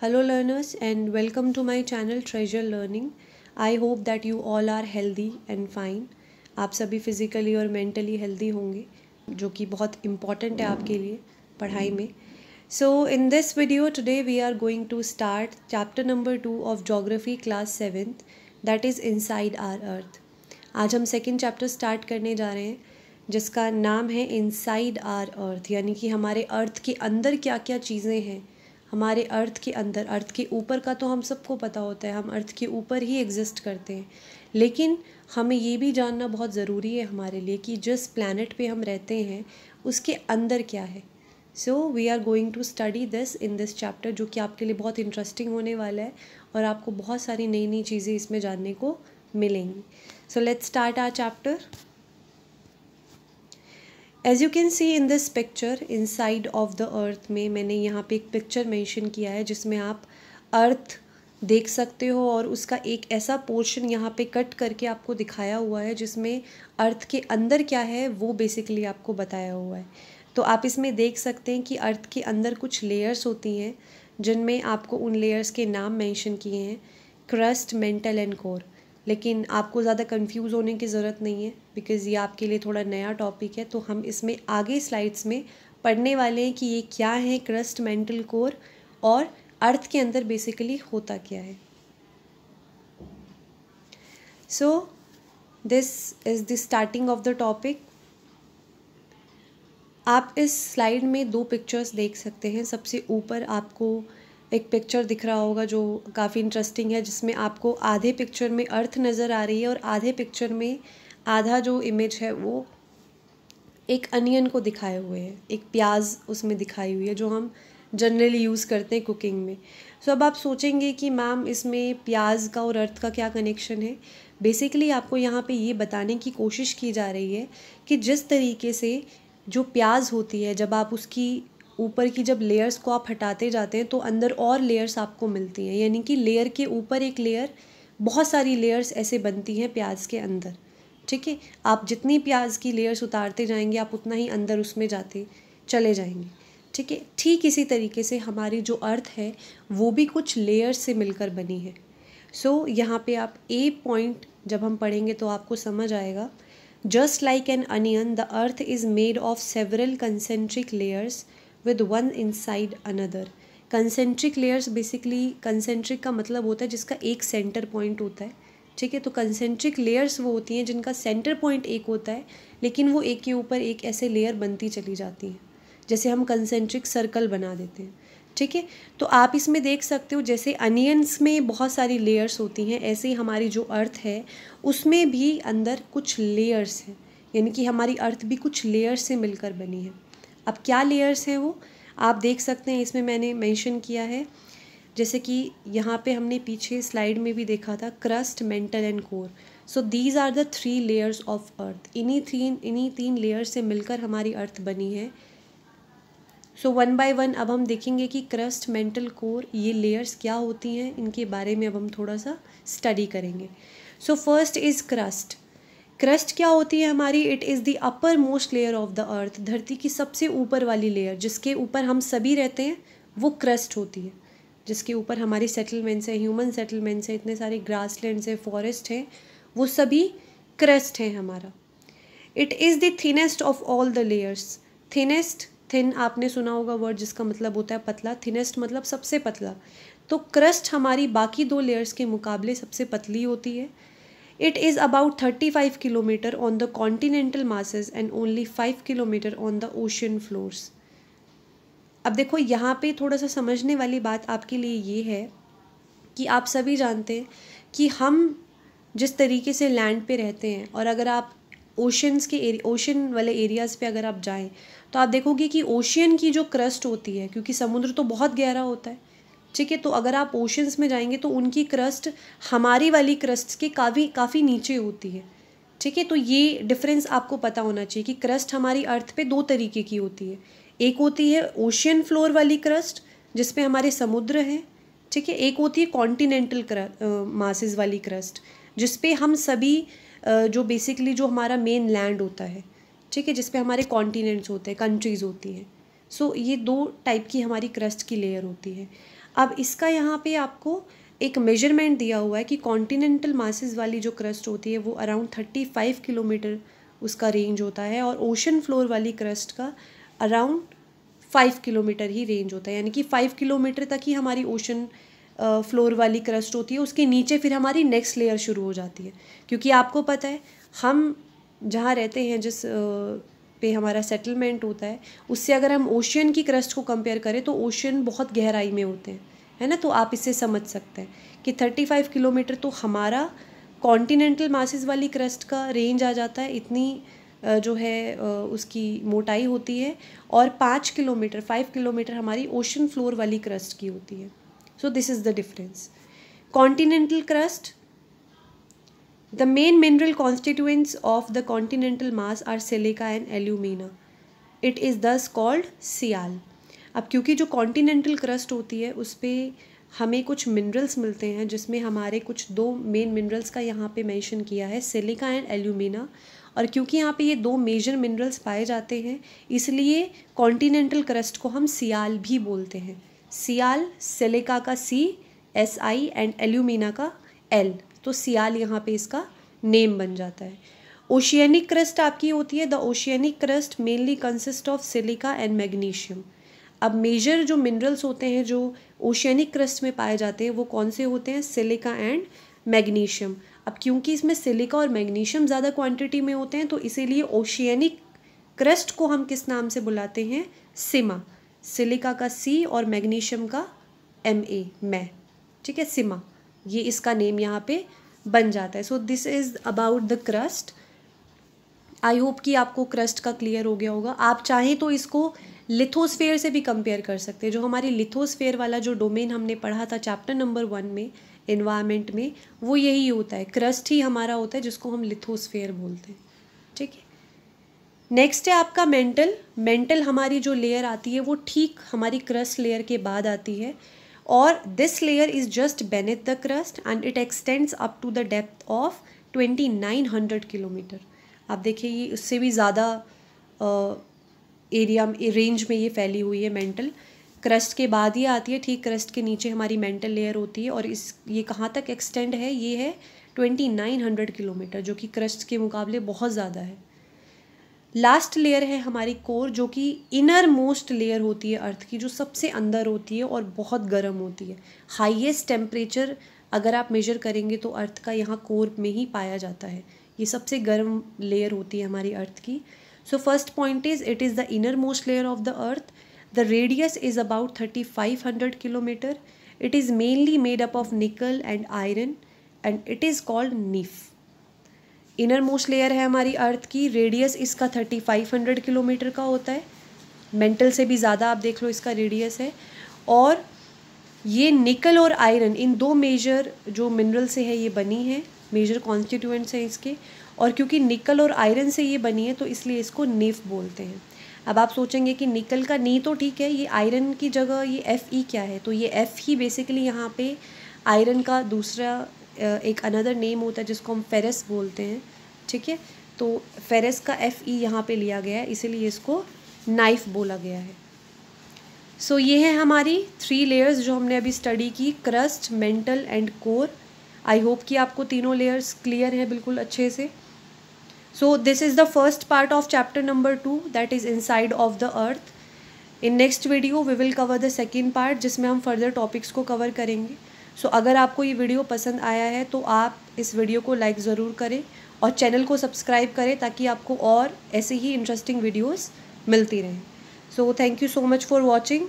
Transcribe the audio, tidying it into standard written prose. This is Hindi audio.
Hello learners and welcome to my channel Treasure Learning. I hope that you all are healthy and fine. आप सभी फिज़िकली और मेंटली हेल्दी होंगे जो कि बहुत इम्पॉर्टेंट है आपके लिए पढ़ाई में. So in this video today we are going to start chapter number 2 of Geography class 7th, that is Inside Our Earth. आज हम सेकेंड चैप्टर स्टार्ट करने जा रहे हैं जिसका नाम है इनसाइड आर अर्थ, यानी कि हमारे अर्थ के अंदर क्या क्या चीज़ें हैं. हमारे अर्थ के अंदर, अर्थ के ऊपर का तो हम सबको पता होता है, हम अर्थ के ऊपर ही एग्जिस्ट करते हैं, लेकिन हमें ये भी जानना बहुत ज़रूरी है हमारे लिए कि जिस प्लैनेट पे हम रहते हैं उसके अंदर क्या है. So we are going to study this in this chapter, जो कि आपके लिए बहुत इंटरेस्टिंग होने वाला है और आपको बहुत सारी नई नई चीज़ें इसमें जानने को मिलेंगी. So let's start our chapter. As you can see in this picture inside of the earth में मैंने यहाँ पे एक पिक्चर मेंशन किया है जिसमें आप अर्थ देख सकते हो और उसका एक ऐसा पोर्शन यहाँ पे कट करके आपको दिखाया हुआ है जिसमें अर्थ के अंदर क्या है वो बेसिकली आपको बताया हुआ है. तो आप इसमें देख सकते हैं कि अर्थ के अंदर कुछ लेयर्स होती हैं जिनमें आपको उन लेयर्स के नाम मेंशन किए हैं, क्रस्ट, मेंटल एंड कोर. लेकिन आपको ज़्यादा कंफ्यूज होने की ज़रूरत नहीं है बिकॉज़ ये आपके लिए थोड़ा नया टॉपिक है. तो हम इसमें आगे स्लाइड्स में पढ़ने वाले हैं कि ये क्या है क्रस्ट, मेंटल, कोर और अर्थ के अंदर बेसिकली होता क्या है. सो this is the starting of the topic. आप इस स्लाइड में दो पिक्चर्स देख सकते हैं. सबसे ऊपर आपको एक पिक्चर दिख रहा होगा जो काफ़ी इंटरेस्टिंग है, जिसमें आपको आधे पिक्चर में अर्थ नज़र आ रही है और आधे पिक्चर में आधा जो इमेज है वो एक अनियन को दिखाए हुए है, एक प्याज उसमें दिखाई हुई है जो हम जनरली यूज़ करते हैं कुकिंग में. सो अब आप सोचेंगे कि मैम इसमें प्याज का और अर्थ का क्या कनेक्शन है. बेसिकली आपको यहाँ पे ये बताने की कोशिश की जा रही है कि जिस तरीके से जो प्याज होती है, जब आप उसकी ऊपर की जब लेयर्स को आप हटाते जाते हैं तो अंदर और लेयर्स आपको मिलती हैं, यानी कि लेयर के ऊपर एक लेयर, बहुत सारी लेयर्स ऐसे बनती हैं प्याज के अंदर. ठीक है, आप जितनी प्याज की लेयर्स उतारते जाएंगे आप उतना ही अंदर उसमें जाते चले जाएंगे. ठीक है, ठीक इसी तरीके से हमारी जो अर्थ है वो भी कुछ लेयर्स से मिलकर बनी है. सो यहाँ पे आप ए पॉइंट जब हम पढ़ेंगे तो आपको समझ आएगा. Just like an onion the earth is made of several concentric layers with one inside another. Concentric layers, basically concentric का मतलब होता है जिसका एक सेंटर पॉइंट होता है. ठीक है, तो कंसेंट्रिक लेयर्स वो होती हैं जिनका सेंटर पॉइंट एक होता है लेकिन वो एक के ऊपर एक ऐसे लेयर बनती चली जाती हैं, जैसे हम कंसेंट्रिक सर्कल बना देते हैं. ठीक है, तो आप इसमें देख सकते हो जैसे अनियंस में बहुत सारी लेयर्स होती हैं, ऐसे ही हमारी जो अर्थ है उसमें भी अंदर कुछ लेयर्स हैं, यानी कि हमारी अर्थ भी कुछ लेयर्स से मिलकर बनी है. अब क्या लेयर्स हैं वो आप देख सकते हैं, इसमें मैंने मेंशन किया है. जैसे कि यहाँ पे हमने पीछे स्लाइड में भी देखा था, crust, mantle and core. So these are the 3 layers of earth. इन्हीं तीन लेयर्स से मिलकर हमारी अर्थ बनी है. सो वन बाय वन अब हम देखेंगे कि क्रस्ट, मेंटल, कोर ये लेयर्स क्या होती हैं, इनके बारे में अब हम थोड़ा सा स्टडी करेंगे. So first is crust. Crust क्या होती है हमारी? It is the upper most layer of the अर्थ. धरती की सबसे ऊपर वाली लेयर जिसके ऊपर हम सभी रहते हैं वो क्रस्ट होती है, जिसके ऊपर हमारी सेटलमेंट्स हैं, ह्यूमन सेटलमेंट्स हैं, इतने सारे ग्रासलैंड्स हैं, फॉरेस्ट हैं, वो सभी क्रस्ट हैं हमारा. It is the thinnest of all the layers. Thinnest, thin आपने सुना होगा वर्ड जिसका मतलब होता है पतला. थिनेस्ट मतलब सबसे पतला. तो क्रस्ट हमारी बाकी 2 लेयर्स के मुकाबले सबसे पतली होती है. It is about 35 kilometer on the continental masses and only 5 kilometer on the ocean floors. अब देखो यहाँ पे थोड़ा सा समझने वाली बात आपके लिए ये है कि आप सभी जानते हैं कि हम जिस तरीके से लैंड पे रहते हैं और अगर आप ओशन वाले एरियाज़ पे अगर आप जाएं तो आप देखोगे कि ओशियन की जो क्रस्ट होती है, क्योंकि समुद्र तो बहुत गहरा होता है. ठीक है, तो अगर आप ओशंस में जाएंगे तो उनकी क्रस्ट हमारी वाली क्रस्ट के काफ़ी नीचे होती है. ठीक है, तो ये डिफरेंस आपको पता होना चाहिए कि क्रस्ट हमारी अर्थ पे 2 तरीके की होती है. एक होती है ओशियन फ्लोर वाली क्रस्ट जिसपे हमारे समुद्र हैं. ठीक है, एक होती है कॉन्टिनेंटल मासेस वाली क्रस्ट जिसपे हम सभी जो बेसिकली जो हमारा मेन लैंड होता है, ठीक है, जिसपे हमारे कॉन्टिनेंट्स होते हैं, कंट्रीज़ होती हैं. सो ये 2 टाइप की हमारी क्रस्ट की लेयर होती है. अब इसका यहाँ पे आपको एक मेजरमेंट दिया हुआ है कि कॉन्टिनेंटल मासेस वाली जो क्रस्ट होती है वो अराउंड 35 किलोमीटर उसका रेंज होता है, और ओशन फ्लोर वाली क्रस्ट का अराउंड 5 किलोमीटर ही रेंज होता है, यानी कि 5 किलोमीटर तक ही हमारी ओशन फ्लोर वाली क्रस्ट होती है। उसके नीचे फिर हमारी नेक्स्ट लेयर शुरू हो जाती है, क्योंकि आपको पता है हम जहाँ रहते हैं, जिस पे हमारा सेटलमेंट होता है, उससे अगर हम ओशियन की क्रस्ट को कंपेयर करें तो ओशियन बहुत गहराई में होते हैं, है ना। तो आप इससे समझ सकते हैं कि 35 किलोमीटर तो हमारा कॉन्टिनेंटल मासेस वाली क्रस्ट का रेंज आ जाता है, इतनी जो है उसकी मोटाई होती है, और 5 किलोमीटर हमारी ओशन फ्लोर वाली क्रस्ट की होती है। सो this is the difference. Continental crust, the main mineral constituents of the continental mass are silica and alumina. It is thus called सियाल। अब क्योंकि जो कॉन्टिनेंटल क्रस्ट होती है उस पर हमें कुछ मिनरल्स मिलते हैं, जिसमें हमारे कुछ दो मेन मिनरल्स का यहाँ पे मेंशन किया है, सिलिका एंड एल्यूमिना। और क्योंकि यहाँ पे ये दो मेजर मिनरल्स पाए जाते हैं, इसलिए कॉन्टिनेंटल क्रस्ट को हम सियाल भी बोलते हैं। सियाल, सिलिका का Si एंड एल्यूमिना का L, तो सियाल यहाँ पे इसका नेम बन जाता है। ओशियनिक क्रस्ट आपकी होती है, the oceanic crust mainly consist of silica and magnesium. अब मेजर जो मिनरल्स होते हैं जो ओशियनिक क्रस्ट में पाए जाते हैं वो कौन से होते हैं, सिलिका एंड मैग्नीशियम। अब क्योंकि इसमें सिलिका और मैग्नीशियम ज़्यादा क्वांटिटी में होते हैं, तो इसीलिए ओशियनिक क्रस्ट को हम किस नाम से बुलाते हैं, सिमा। सिलिका का C और मैग्नीशियम का Ma, मैं, ठीक है, सिमा, ये इसका नेम यहाँ पे बन जाता है। सो this is about the crust. I hope कि आपको क्रस्ट का क्लियर हो गया होगा। आप चाहें तो इसको लिथोस्फेयर से भी कंपेयर कर सकते हैं। जो हमारी लिथोस्फेयर वाला जो डोमेन हमने पढ़ा था चैप्टर नंबर 1 में, एनवायरनमेंट में, वो यही होता है, क्रस्ट ही हमारा होता है, जिसको हम लिथोस्फेयर बोलते हैं, ठीक है। नेक्स्ट है आपका मेंटल। मेंटल हमारी जो लेयर आती है वो ठीक हमारी क्रस्ट लेयर के बाद आती है, और this layer is just beneath the crust and it extends up to the depth of 2900 kilometre. आप देखिए ये उससे भी ज़्यादा एरिया रेंज में ये फैली हुई है मेंटल। क्रस्ट के बाद ये आती है, ठीक क्रस्ट के नीचे हमारी मेंटल लेयर होती है, और ये कहाँ तक एक्सटेंड है, ये है 2900 किलोमीटर, जो कि क्रस्ट के मुकाबले बहुत ज़्यादा है। लास्ट लेयर है हमारी कोर, जो कि इनर मोस्ट लेयर होती है अर्थ की, जो सबसे अंदर होती है और बहुत गर्म होती है। हाईएस्ट टेम्परेचर अगर आप मेजर करेंगे तो अर्थ का यहाँ कोर में ही पाया जाता है। ये सबसे गर्म लेयर होती है हमारी अर्थ की। So first point is it is the inner most layer of the earth. The radius is about 3500 kilometre. It is mainly made up of निकल and iron and it is called knife. Inner most layer है हमारी अर्थ की, रेडियस इसका 3500 किलोमीटर का होता है, मेंटल से भी ज़्यादा आप देख लो इसका रेडियस है। और ये निकल और आयरन, इन दो मेजर जो मिनरल से है ये बनी है, मेजर कॉन्स्टिट्यूएंट्स हैं इसके, और क्योंकि निकल और आयरन से ये बनी है तो इसलिए इसको नीफ बोलते हैं। अब आप सोचेंगे कि निकल का नी तो ठीक है, ये आयरन की जगह ये Fe क्या है, तो ये F ही बेसिकली यहाँ पे आयरन का दूसरा एक अनदर नेम होता है जिसको हम फेरस बोलते हैं, ठीक है। तो फेरस का Fe यहाँ पे लिया गया है, इसीलिए इसको नाइफ बोला गया है। सो ये है हमारी 3 लेयर्स जो हमने अभी स्टडी की, crust, mantle and core. I hope कि आपको तीनों लेयर्स क्लियर हैं बिल्कुल अच्छे से। So this is the first part of chapter number 2, that is inside of the earth. In next video we will cover the second part, जिसमें हम फर्दर टॉपिक्स को कवर करेंगे। सो अगर आपको ये वीडियो पसंद आया है तो आप इस वीडियो को लाइक ज़रूर करें और चैनल को सब्सक्राइब करें, ताकि आपको और ऐसे ही इंटरेस्टिंग वीडियोस मिलती रहें। So thank you so much for watching.